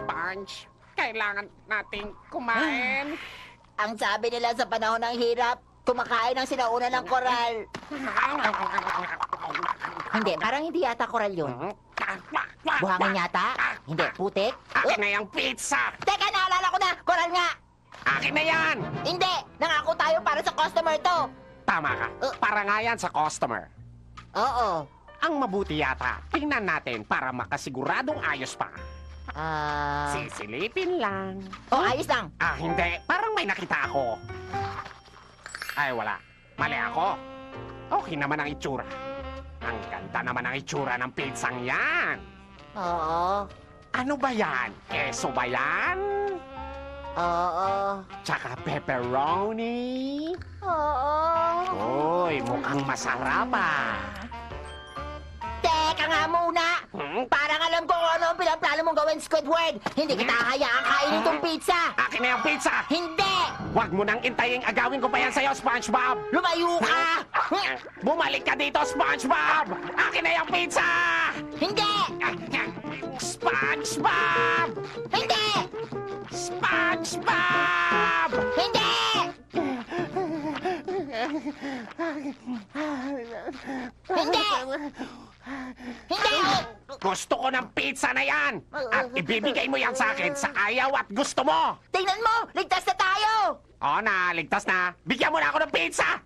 Sponge. Kailangan nating kumain. Ang sabi nila sa panahon ng hirap, kumakain ng sinauna ng koral. Hindi, parang hindi yata koral yun. Buhangin yata? Hindi, putik? Akin na yung pizza! Teka, naalala ko na! Koral nga! Akin na yan! Hindi! Nangako tayo para sa customer to! Tama ka. Para nga yan sa customer. Oo. Ang mabuti yata, tingnan natin para makasiguradong ayos pa. Sisilipin lang. Oh, ayos lang. Hindi. Parang may nakita ako. Ay, wala. Mali ako. Okay naman ang itsura. Ang ganda naman ang itsura ng pizzang yan. Oo. Ano ba yan? Keso ba yan? Oo. Tsaka pepperoni? Oo. Uy, mukhang masarap ah. Teka nga muna! Parang alam ko kung ano ang pinaplano mong gawin, Squidward! Hindi kita hayaan kainin tong pizza! Akin na yung pizza! Hindi! Huwag mo nang intayin agawin ko pa yan sa'yo, SpongeBob! Lumayo ka! Bumalik ka dito, SpongeBob! Akin na yung pizza! Hindi! SpongeBob! Hindi! SpongeBob! Hindi! Hindi! Hindi! Gusto ko ng pizza na yan! At ibibigay mo yan sa akin sa ayaw at gusto mo! Tingnan mo! Ligtas na tayo! Oo na, ligtas na. Bigyan mo na ako ng pizza!